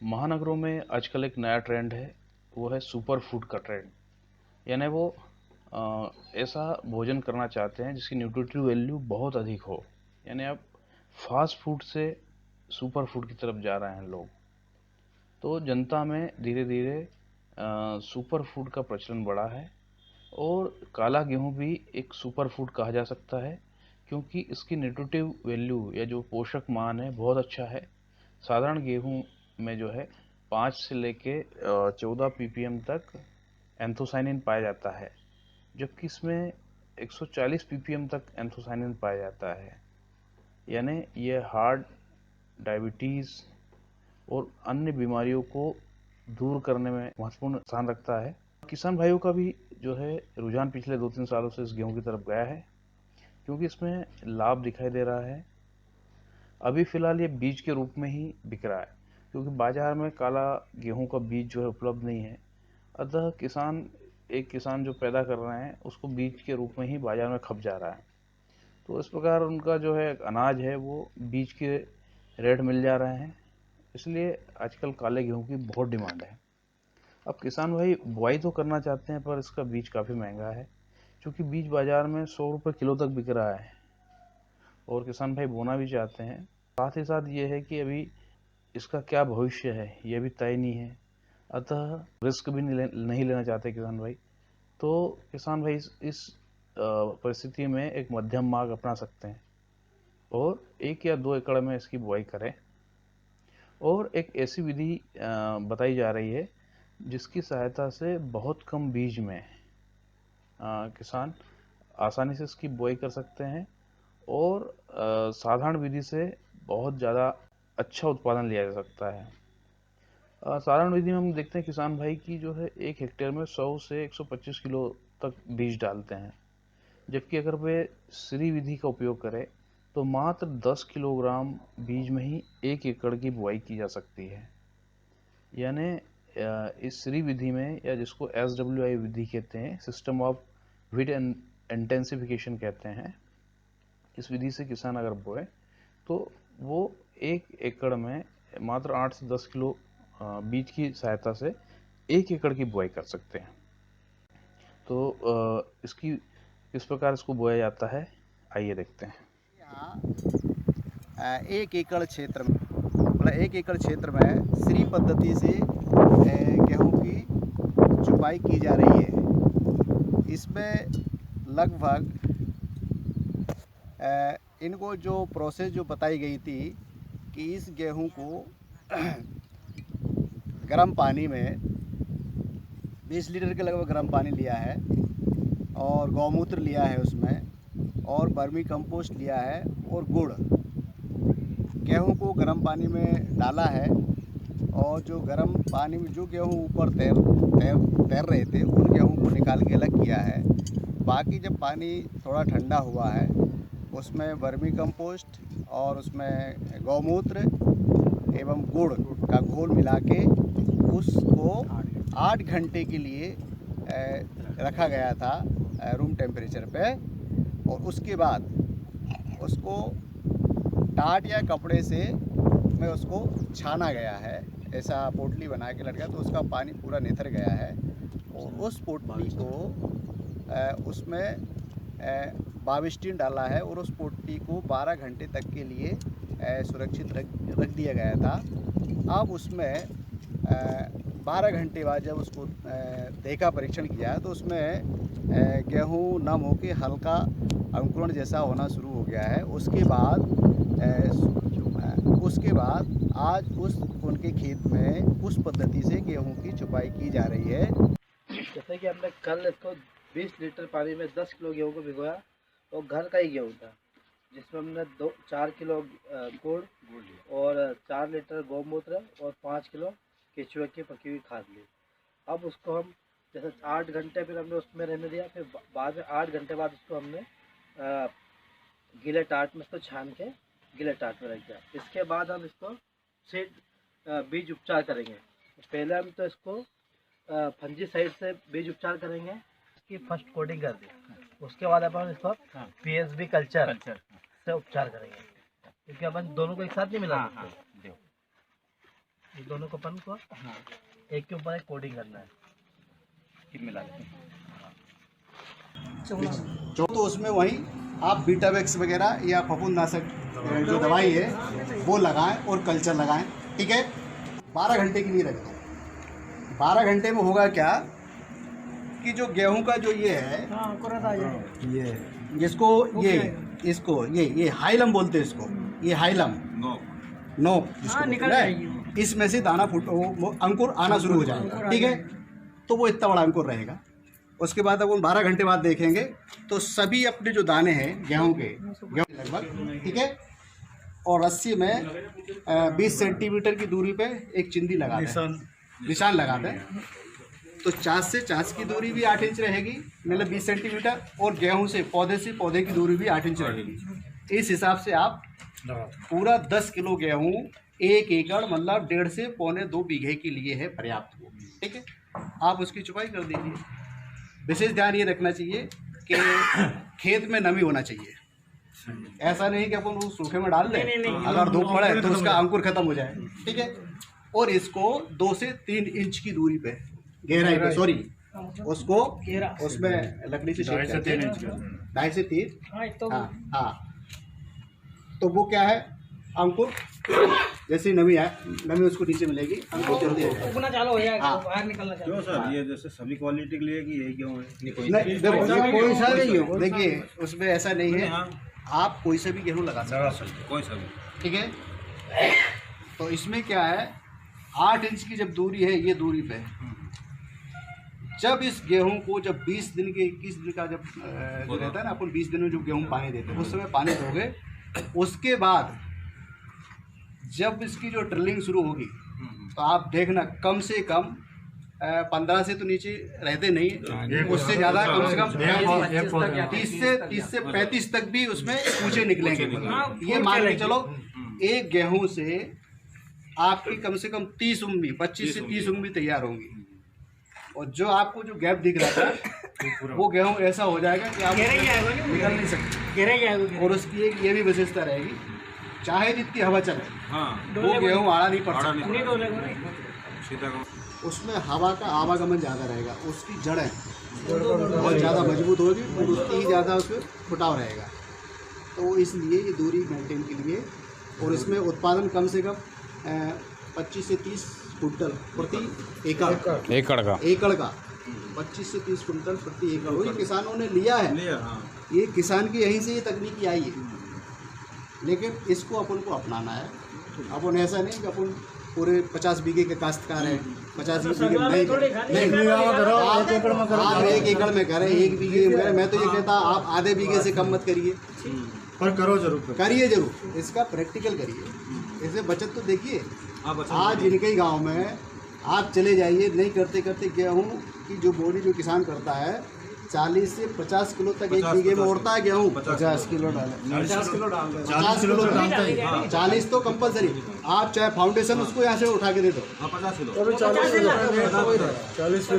महानगरों में आजकल एक नया ट्रेंड है, वो है सुपर फूड का ट्रेंड। यानी वो ऐसा भोजन करना चाहते हैं जिसकी न्यूट्रिटिव वैल्यू बहुत अधिक हो। यानी अब फास्ट फूड से सुपर फूड की तरफ जा रहे हैं लोग। तो जनता में धीरे धीरे सुपर फूड का प्रचलन बढ़ा है और काला गेहूं भी एक सुपर फूड कहा जा सकता है, क्योंकि इसकी न्यूट्रिटिव वैल्यू या जो पोषक मान है बहुत अच्छा है। साधारण गेहूं में जो है 5 से लेके 14 ppm तक एंथोसाइनिन पाया जाता है, जबकि इसमें 140 ppm तक एंथोसाइनिन पाया जाता है। यानी ये हार्ट, डायबिटीज़ और अन्य बीमारियों को दूर करने में महत्वपूर्ण स्थान रखता है। किसान भाइयों का भी जो है रुझान पिछले 2-3 सालों से इस गेहूं की तरफ गया है, क्योंकि इसमें लाभ दिखाई दे रहा है। अभी फिलहाल ये बीज के रूप में ही बिक रहा है, क्योंकि बाजार में काला गेहूं का बीज जो है उपलब्ध नहीं है। अतः एक किसान जो पैदा कर रहे हैं उसको बीज के रूप में ही बाजार में खप जा रहा है। तो इस प्रकार उनका जो है अनाज है वो बीज के रेट मिल जा रहे हैं, इसलिए आजकल काले गेहूं की बहुत डिमांड है। अब किसान भाई बुआई तो करना चाहते हैं, पर इसका बीज काफ़ी महंगा है, क्योंकि बीज बाजार में 100 रुपये किलो तक बिक रहा है। और किसान भाई बोना भी चाहते हैं। साथ ही साथ ये है कि अभी इसका क्या भविष्य है ये भी तय नहीं है, अतः रिस्क भी नहीं लेना चाहते किसान भाई। तो किसान भाई इस परिस्थिति में एक मध्यम मार्ग अपना सकते हैं और 1 या 2 एकड़ में इसकी बुआई करें। और एक ऐसी विधि बताई जा रही है जिसकी सहायता से बहुत कम बीज में किसान आसानी से इसकी बुआई कर सकते हैं और साधारण विधि से बहुत ज़्यादा अच्छा उत्पादन लिया जा सकता है। साधारण विधि में हम देखते हैं किसान भाई की जो है 1 हेक्टेयर में 100 से 125 किलो तक बीज डालते हैं, जबकि अगर वे श्री विधि का उपयोग करें तो मात्र 10 किलोग्राम बीज में ही 1 एकड़ की बुआई की जा सकती है। यानी इस श्री विधि में, या जिसको SWI विधि कहते हैं, सिस्टम ऑफ वीड इंटेंसिफिकेशन कहते हैं, इस विधि से किसान अगर बोए तो वो 1 एकड़ में मात्र 8 से 10 किलो बीज की सहायता से 1 एकड़ की बुआई कर सकते हैं। तो इसकी किस प्रकार इसको बोया जाता है, आइए देखते हैं। यहाँ 1 एकड़ क्षेत्र में, मतलब 1 एकड़ क्षेत्र में श्री पद्धति से गेहूं की जुताई की जा रही है। इसमें लगभग इनको जो प्रोसेस जो बताई गई थी कि इस गेहूं को गर्म पानी में 20 लीटर के लगभग गर्म पानी लिया है और गौमूत्र लिया है उसमें, और वर्मी कंपोस्ट लिया है और गुड़। गेहूं को गर्म पानी में डाला है और जो गर्म पानी में जो गेहूं ऊपर तैर रहे थे उन गेहूं को निकाल के अलग किया है। बाकी जब पानी थोड़ा ठंडा हुआ है उसमें वर्मी कंपोस्ट और उसमें गौमूत्र एवं गुड़ का घोल मिला के उसको 8 घंटे के लिए रखा गया था रूम टेम्परेचर पे, और उसके बाद उसको टाट या कपड़े से में उसको छाना गया है। ऐसा पोटली बना के लटका तो उसका पानी पूरा निथर गया है, और उस पोटली को उसमें बाविस्टिन डाला है और उस पोटली को 12 घंटे तक के लिए सुरक्षित रख दिया गया था। अब उसमें 12 घंटे बाद जब उसको देखा, परीक्षण किया, तो उसमें गेहूँ नम होकर हल्का अंकुरण जैसा होना शुरू हो गया है। उसके बाद आज उनके खेत में उस पद्धति से गेहूं की छुपाई की जा रही है। जैसे कि हमने कल इसको 20 लीटर पानी में 10 किलो गेहूं को भिगोया, और घर का ही गेहूं था, जिसमें हमने 4 किलो गुड़ और 4 लीटर गौमूत्र और 5 किलो केचुए की पकी हुई खाद ली। अब उसको हम जैसे 8 घंटे फिर हमने उसमें रहने दिया, फिर बाद में 8 घंटे बाद उसको हमने गीले टाट में इसको छान के गीले टाट में रख दिया। इसके बाद हम इसको सीड बीज उपचार करेंगे। पहले हम तो इसको फंजीसाइड से बीज उपचार करेंगे, इसकी फर्स्ट कोटिंग कर दी। उसके बाद अपन इसको PSB कल्चर से उपचार करेंगे, क्योंकि अपन दोनों को एक साथ नहीं मिला सकते। दोनों को अपन को एक के ऊपर एक कोडिंग करना है, मिला के। तो उसमें वही आप बीटावेक्स वगैरह या फफूंदनाशक जो दवाई है वो लगाएं और कल्चर लगाएं, ठीक है। 12 घंटे के लिए रख दो। 12 घंटे में होगा क्या कि जो गेहूं का जो ये है ये जिसको ये हाइलम बोलते हैं इसको, ये हाइलम नोक निकल जाएगी, इसमें से दाना वो अंकुर आना शुरू हो जाएगा, ठीक है। तो वो इतना बड़ा अंकुर रहेगा। उसके बाद अब 12 घंटे बाद देखेंगे तो सभी अपने जो दाने हैं गेहूं के लगभग, ठीक है। और रस्सी में 20 सेंटीमीटर की दूरी पे एक चिंदी लगा दें, निशान लगा दें। तो चाँच से चाँच की दूरी भी 8 इंच रहेगी, मतलब 20 सेंटीमीटर, और गेहूं से पौधे की दूरी भी 8 इंच रहेगी। इस हिसाब से आप पूरा 10 किलो गेहूं 1 एकड़ मतलब 1.5 से 1.25 बीघे के लिए है पर्याप्त, ठीक है। आप उसकी चुपाई कर दीजिए। विशेष ध्यान ये रखना चाहिए कि खेत में नमी होना चाहिए। ऐसा नहीं कि अपन वो सूखे में डाल दें, अगर धूप पड़े तो उसका अंकुर खत्म हो जाए, ठीक है। और इसको 2 से 3 इंच की दूरी पे गहराई पे, सॉरी, उसको उसमें लकड़ी से 2.5 से 3 इंच, 2.5 से 3, हाँ। तो वो क्या है, अंकुर जैसे नमी उसको नीचे मिलेगी, अंकुर जल्दी उगना चालू हो जाएगा, बाहर निकलना चालू। क्यों सर, ये जैसे सभी क्वालिटी के लिए कि यही गेहूं है? नहीं, देखो ये कोई सा नहीं गेहूं, देखिए उसमें ऐसा नहीं है, आप कोई सा भी गेहूं लगा सकते, कोई सा भी, ठीक है। तो इसमें क्या है, 8 इंच की जब दूरी है, ये दूरी पे जब इस गेहूं को जब 20 दिन के 21 दिन का जब जो रहता है ना, अपन 20 दिन में जो गेहूं पानी देते हैं उस समय पानी दोगे। उसके बाद जब इसकी जो ड्रिलिंग शुरू होगी तो आप देखना कम से कम 15 से तो नीचे रहते नहीं, उससे ज़्यादा कम से कम 30 से 35 तक भी उसमें ऊँचे निकलेंगे। ये मान के चलो एक गेहूं से आपकी कम से कम 30 उंगली, 25 से 30 उंगली तैयार होंगी। और जो आपको जो गैप दिख रहा था वो गेहूं ऐसा हो जाएगा कि आप निकल नहीं सकते। और उसकी एक ये भी विशेषता रहेगी, चाहे जितनी हवा चले वो गेहूं आड़ा नहीं पड़ सकता। उसमें हवा का आवागमन ज़्यादा रहेगा, उसकी जड़ें बहुत ज़्यादा मजबूत होगी और उसकी ज़्यादा उसमें फुटाव रहेगा। तो इसलिए ये दूरी मेंटेन के लिए, और इसमें उत्पादन कम से कम 25 से 30 कुंटल प्रति एकड़ का 25 से 30 कुंटल प्रति एकड़ वही किसानों ने लिया है। ये किसान की यहीं से ये तकनीकी आई है, लेकिन इसको अपन को अपनाना है। अपन ऐसा नहीं कि अपन पूरे 50 बीघे के काश्तकार हैं, 50 बीघे में नहीं, आप 1 एकड़ में करें, 1 बीघे में करें। मैं तो ये कहता आप आधे बीघे से कम मत करिए, पर करो जरूर, करिए जरूर, इसका प्रैक्टिकल करिए, इससे बचत तो देखिए। आज इनके ही गांव में आप चले जाइए, नहीं करते करते गेहूं की जो बोरी जो किसान करता है 40 से 50 किलो तक एक बीघे में उड़ता है गेहूं। 50 किलो डाले, 50 किलो डाल दो, 50 किलो डालता है, 40 तो कंपलसरी। आप चाहे फाउंडेशन उसको यहाँ से उठा के दे दो, 50 किलो, 40 किलो